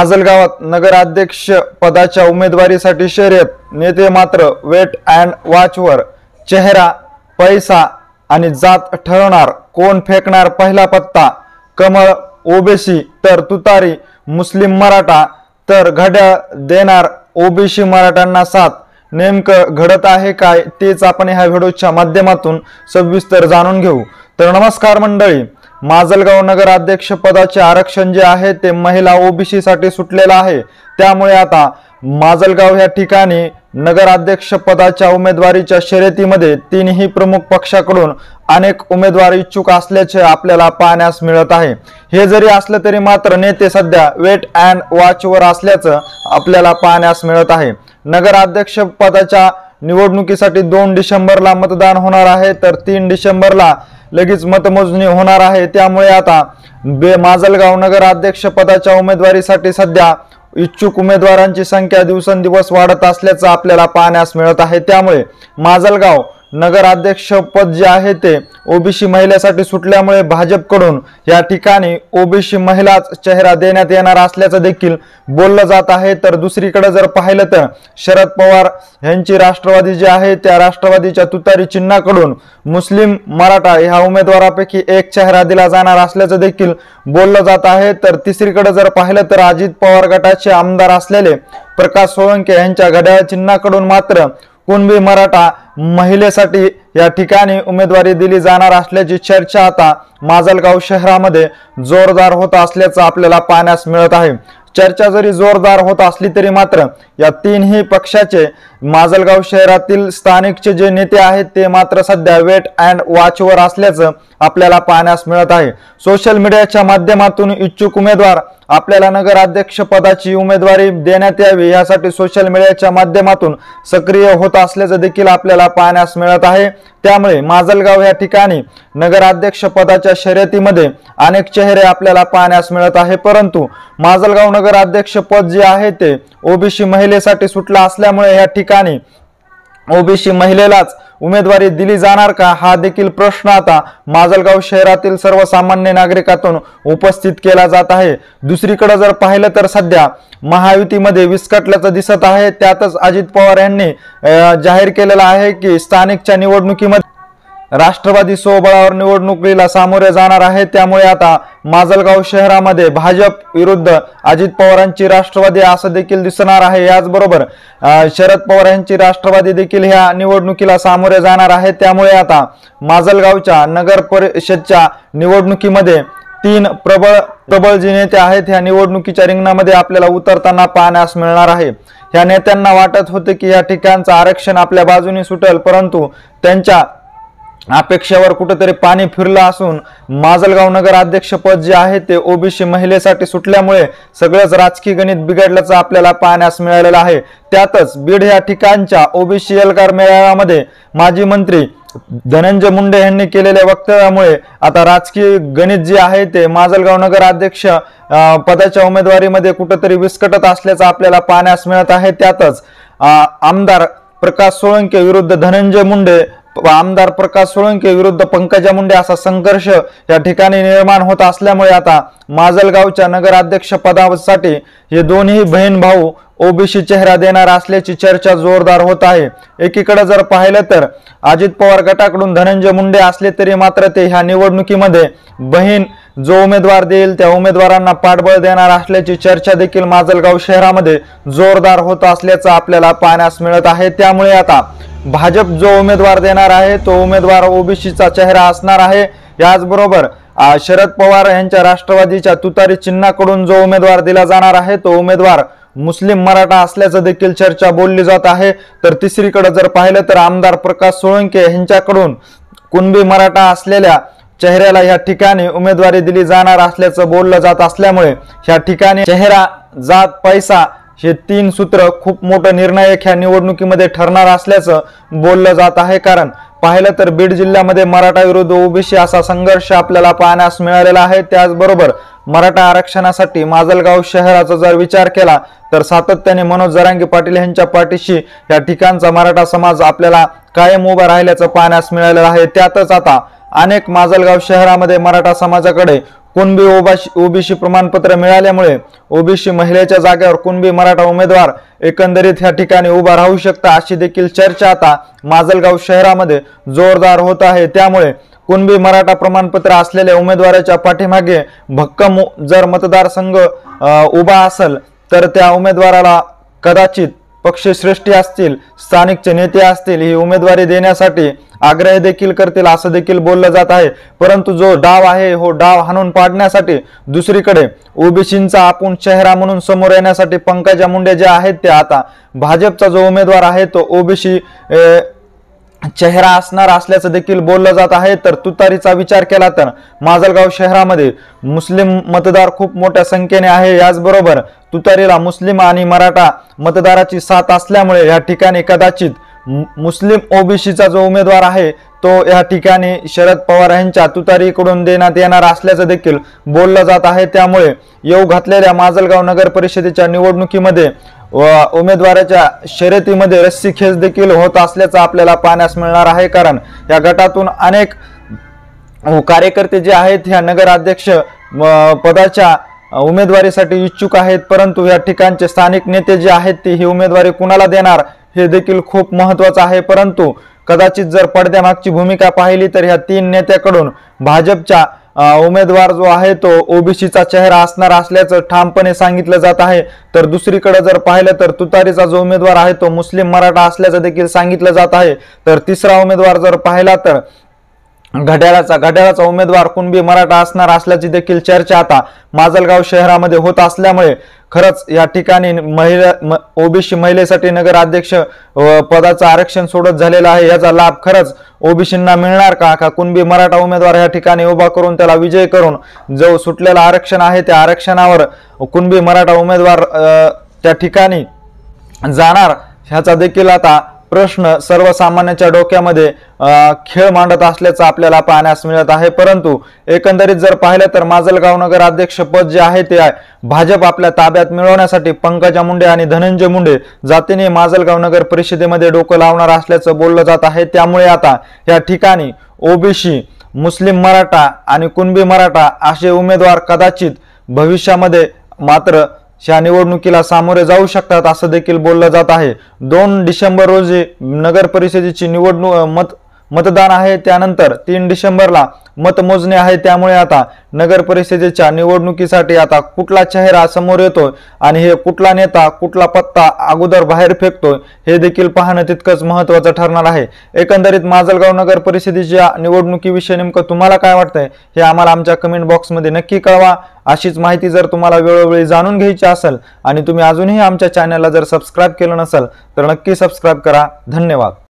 माजलगावात नगराध्यक्ष पदाच्या उमेदवारीसाठी शर्यत। नेते मात्र वेट अँड वॉचवर। चेहरा, पैसा आणि जात ठरवणार कोण फेकणार पहिला पत्ता। कमळ ओबीसी तर तुतारी मुस्लिम मराठा तर घड्याळ देणार ओबीसी मराठ्यांना साथ। नेमकं घडत आहे काय तेच आपण ह्या व्हिडिओच्या माध्यमातून सविस्तर जाणून घेऊ। तर नमस्कार मंडळी, माजलगाव नगराध्यक्ष पदाचे आरक्षण जे आहे ते महिला ओबीसी साठी सुटलेलं आहे। त्यामुळे आता माजलगाव या ठिकाणी नगराध्यक्ष पदाच्या उमेदवारीच्या शर्यतीमध्ये तीनही प्रमुख पक्षाकडून अनेक उमेदवार इच्छुक असल्याचे आपल्याला पाहण्यास मिळत आहे। हे जरी असलं तरी मात्र नेते सध्या वेट अँड वॉचवर असल्याचं आपल्याला पाहण्यास मिळत आहे। नगराध्यक्ष पदाच्या निवडणुकीसाठी 2 डिसेंबरला मतदान होणार आहे, तर 3 डिसेंबरला लगेच मतमोजणी होणार आहे। त्यामुळे आता माजलगाव नगराध्यक्ष पदाच्या उमेदवारीसाठी सध्या इच्छुक उमेदवारांची संख्या दिवसेंदिवस वाढत असल्याचं आपल्याला पाहण्यास मिळत आहे। त्यामुळे माजलगाव नगराध्यक्ष पद जे आहे ते ओबीसी महिलेसाठी सुटल्यामुळे भाजपकडून या ठिकाणी ओबीसी महिलाच चेहरा देण्यात येणार असल्याचं देखील बोललं जात आहे। तर दुसरीकडे जर पाहिलं तर शरद पवार यांची राष्ट्रवादी जे आहे त्या राष्ट्रवादीच्या तुतारी चिन्हाकडून मुस्लिम मराठा ह्या उमेदवारापैकी एक चेहरा दिला जाणार असल्याचं देखील बोललं जात आहे। तर तिसरीकडे जर पाहिलं तर अजित पवार गटाचे आमदार असलेले प्रकाश सोळंके यांच्या घड्याळ चिन्हाकडून मात्र कुणबी मराठा महिलेसाठी या ठिकाणी उमेदवारी दिली जाणार असल्याची चर्चा आता माजलगाव शहरामध्ये जोरदार होत असल्याचं आपल्याला पाहण्यास मिळत आहे। चर्चा जरी जोरदार होत असली तरी मात्र या तीनही पक्षाचे माजलगाव शहरातील स्थानिकचे जे नेते आहेत ते मात्र सध्या वेट अँड वॉचवर असल्याचं आपल्याला पाहण्यास मिळत आहे। सोशल मीडियाच्या माध्यमातून इच्छुक उमेदवार आपल्याला नगराध्यक्ष पदाची उमेदवारी देण्यात यावी यासाठी सोशल मीडियाच्या माध्यमातून सक्रिय होत असल्याचं देखील आपल्याला पाहण्यास मिळत आहे। त्यामुळे माजलगाव या ठिकाणी नगराध्यक्ष पदाच्या शर्यतीमध्ये अनेक चेहरे आपल्याला पाहण्यास मिळत आहे, परंतु माजलगाव नगराध्यक्ष पद जे आहे ते ओबीसी महिलेसाठी सुटलं असल्यामुळे या ठिकाणी ओबीसी महिलेलाच उमेदवारी दिली जाणार का हा देखील प्रश्न आता माजलगाव शहरातील सर्वसामान्य नागरिकातून उपस्थित केला जात आहे। दुसरीकडे जर पाहिलं तर सध्या महायुतीमध्ये विस्कटल्याचं दिसत आहे। त्यातच अजित पवार यांनी जाहीर केलेलं आहे की स्थानिकच्या निवडणुकीमध्ये राष्ट्रवादी स्वबळावर निवडणुकीला सामोरे जाणार आहे। त्यामुळे आता माजलगाव शहरामध्ये भाजप विरुद्ध अजित पवारांची राष्ट्रवादी असं देखील दिसणार आहे। याचबरोबर शरद पवार यांची राष्ट्रवादी देखील ह्या निवडणुकीला सामोरे जाणार आहे। त्यामुळे आता माजलगावच्या नगर परिषदच्या निवडणुकीमध्ये 3 प्रबळ जे नेते आहेत ह्या निवडणुकीच्या रिंगणामध्ये आपल्याला उतरताना पाहण्यास मिळणार आहे। ह्या नेत्यांना वाटत होते की या ठिकाणचं आरक्षण आपल्या बाजूने सुटेल, परंतु त्यांच्या अपेक्षेवर कुठेतरी पाणी फिरलं असून माजलगाव नगराध्यक्ष पद जे आहे ते ओबीसी महिलेसाठी सुटल्यामुळे सगळंच राजकीय गणित बिघडल्याचं आपल्याला पाहण्यास मिळालेलं आहे। त्यातच बीड या ठिकाणच्या ओबीसी एल्गार मेळाव्यामध्ये माजी मंत्री धनंजय मुंडे यांनी केलेल्या वक्तव्यामुळे आता राजकीय गणित जे आहे ते माजलगाव नगराध्यक्ष पदाच्या उमेदवारीमध्ये कुठेतरी विस्कटत असल्याचं आपल्याला पाहण्यास मिळत आहे। त्यातच आमदार प्रकाश सोळंके विरुद्ध धनंजय मुंडे, आमदार प्रकाश सोळंके विरुद्ध पंकजा मुंडे असा संघर्ष या ठिकाणी निर्माण होत असल्यामुळे आता माजलगावच्या नगराध्यक्ष पदासाठी हे दोन्ही बहीण भाऊ ओबीसी चेहरा देणार असल्याची चर्चा जोरदार होत आहे। एकीकडे जर पाहिलं तर अजित पवार गटाकडून धनंजय मुंडे असले तरी मात्र ते ह्या निवडणुकीमध्ये बहीण जो उमेदवार देईल त्या उमेदवारांना पाठबळ देणार असल्याची चर्चा देखील माजलगाव शहरामध्ये जोरदार होत असल्याचं आपल्याला पाहण्यास मिळत आहे। त्यामुळे आता भाजप जो उमेदवार देणार आहे तो उमेदवार ओबीसीचा चेहरा असणार आहे। याचबरोबर शरद पवार यांच्या राष्ट्रवादीच्या तुतारी चिन्हाकडून जो उमेदवार दिला जाणार आहे तो उमेदवार मुस्लिम मराठा असल्याचं देखील चर्चा बोलली जात आहे। तर तिसरीकडे जर पाहिलं तर आमदार प्रकाश सोळंके यांच्याकडून कुणबी मराठा असलेल्या चेहऱ्याला या ठिकाणी उमेदवारी दिली जाणार असल्याचं बोललं जात असल्यामुळे या ठिकाणी चेहरा, जात, पैसा हे 3 सूत्र खूप मोठं निर्णायक ह्या निवडणुकीमध्ये ठरणार असल्याचं बोललं जात आहे। कारण पाहिलं तर बीड जिल्ह्यामध्ये मराठा विरुद्ध ओबीसी असा संघर्ष आपल्याला पाहण्यास मिळालेला आहे। त्याचबरोबर मराठा आरक्षणासाठी माजलगाव शहराचा जर विचार केला तर सातत्याने मनोज जरांगे पाटील यांच्या पाठीशी या ठिकाणचा मराठा समाज आपल्याला कायम उभा राहिल्याचं पाहण्यास मिळालेलं आहे। त्यातच आता अनेक माजलगाव शहरामध्ये मराठा समाजाकडे कुणबी ओबीसी प्रमाणपत्र मिळाल्यामुळे ओबीसी महिलेच्या जागेवर कुणबी मराठा उमेदवार एकंदरीत ह्या ठिकाणी उभा राहू शकता अशी देखील चर्चा आता माजलगाव शहरामध्ये जोरदार होत आहे। त्यामुळे कुणबी मराठा प्रमाणपत्र असलेल्या उमेदवाराच्या पाठीमागे भक्कम जर मतदारसंघ उभा असेल तर त्या उमेदवाराला कदाचित पक्षश्रेष्ठी असतील, स्थानिकचे नेते असतील ही उमेदवारी देण्यासाठी आग्रह देखील करतील असं देखील बोललं जात आहे। परंतु जो डाव आहे हो डाव हाणून पाडण्यासाठी दुसरीकडे ओबीसींचा आपण चेहरा म्हणून समोर येण्यासाठी पंकजा मुंडे जे आहेत ते आता भाजपचा जो उमेदवार आहे तो ओबीसी चेहरा असणार असल्याचं देखील बोललं जात आहे। तर तुतारीचा विचार केला तर माजलगाव शहरामध्ये मुस्लिम मतदार खूप मोठ्या संख्येने आहे, याचबरोबर तुतारीला मुस्लिम आणि मराठा मतदाराची साथ असल्यामुळे या ठिकाणी कदाचित मुस्लिम ओबीसीचा जो उमेदवार आहे तो या ठिकाणी शरद पवार यांच्या तुतारीकडून देण्यात येणार असल्याचं देखील बोललं जात आहे। त्यामुळे येऊ घातलेल्या माजलगाव नगर परिषदेच्या निवडणुकीमध्ये उमेदवाराच्या शर्यतीमध्ये रस्सीखेच देखील होत असल्याचं आपल्याला पाहण्यास मिळणार आहे। कारण या गटातून अनेक कार्यकर्ते जे आहेत ह्या नगराध्यक्ष पदाच्या उमेदवारीसाठी इच्छुक आहेत, परंतु या ठिकाणचे स्थानिक नेते जे आहेत ते ही उमेदवारी कुणाला देणार हे देखील खूप महत्त्वाचं आहे। परंतु कदाचित जर पडद्यामागची भूमिका पाहिली तर ह्या 3 नेत्याकडून भाजपच्या उमेदवार जो आहे तो ओबीसीचा चेहरा असणार असल्याचं ठामपणे सांगितलं जात आहे। तर दुसरीकडे जर पाहिलं तर तुतारीचा जो उमेदवार आहे तो मुस्लिम मराठा असल्याचं देखील सांगितलं जात आहे। तर तिसरा उमेदवार जर पाहिला तर घड्याळाचा उमेदवार कुणबी मराठा असणार असल्याची देखील चर्चा आता माजलगाव शहरामध्ये होत असल्यामुळे खरंच या ठिकाणी ओबीसी महिलेसाठी नगराध्यक्ष पदाचं आरक्षण सोडत झालेलं आहे। याचा लाभ खरंच ओबीसींना मिळणार का कुणबी मराठा उमेदवार या ठिकाणी उभा करून त्याला विजय करून जो सुटलेला आरक्षण आहे त्या आरक्षणावर कुणबी मराठा उमेदवार त्या ठिकाणी जाणार ह्याचा देखील आता प्रश्न सर्वसामान्यांच्या डोक्यामध्ये खेळ मांडत असल्याचं आपल्याला पाहण्यास मिळत आहे। परंतु एकंदरीत जर पाहिलं तर माजलगाव नगर अध्यक्ष पद जे आहे ते भाजप आपल्या ताब्यात मिळवण्यासाठी पंकजा मुंडे आणि धनंजय मुंडे जातीने माजलगाव नगर परिषदेमध्ये डोकं लावणार असल्याचं बोललं जात आहे। त्यामुळे आता या ठिकाणी ओबीसी, मुस्लिम मराठा आणि कुणबी मराठा असे उमेदवार कदाचित भविष्यामध्ये मात्र या निवडणुकीला सामोरे जाऊ शकतात असं देखील बोललं जात आहे। 2 डिसेंबर रोजी नगर परिषदेची मतदान आहे, त्यानंतर 3 डिसेंबरला मतमोजणी आहे। त्यामुळे आता नगर परिषदेच्या निवडणुकीसाठी आता कुठला चेहरा समोर येतोय आणि हे कुठला नेता कुठला पत्ता अगोदर बाहेर फेकतोय हे देखील पाहणं तितकंच महत्त्वाचं ठरणार आहे। एकंदरीत माजलगाव नगर परिषदेच्या निवडणुकीविषयी नेमकं तुम्हाला काय वाटतंय हे आम्हाला आमच्या कमेंट बॉक्समध्ये नक्की कळवा। अशीच माहिती जर तुम्हाला वेळोवेळी जाणून घ्यायची असेल आणि तुम्ही अजूनही आमच्या चॅनलला जर सबस्क्राइब केलं नसेल तर नक्की सबस्क्राइब करा। धन्यवाद।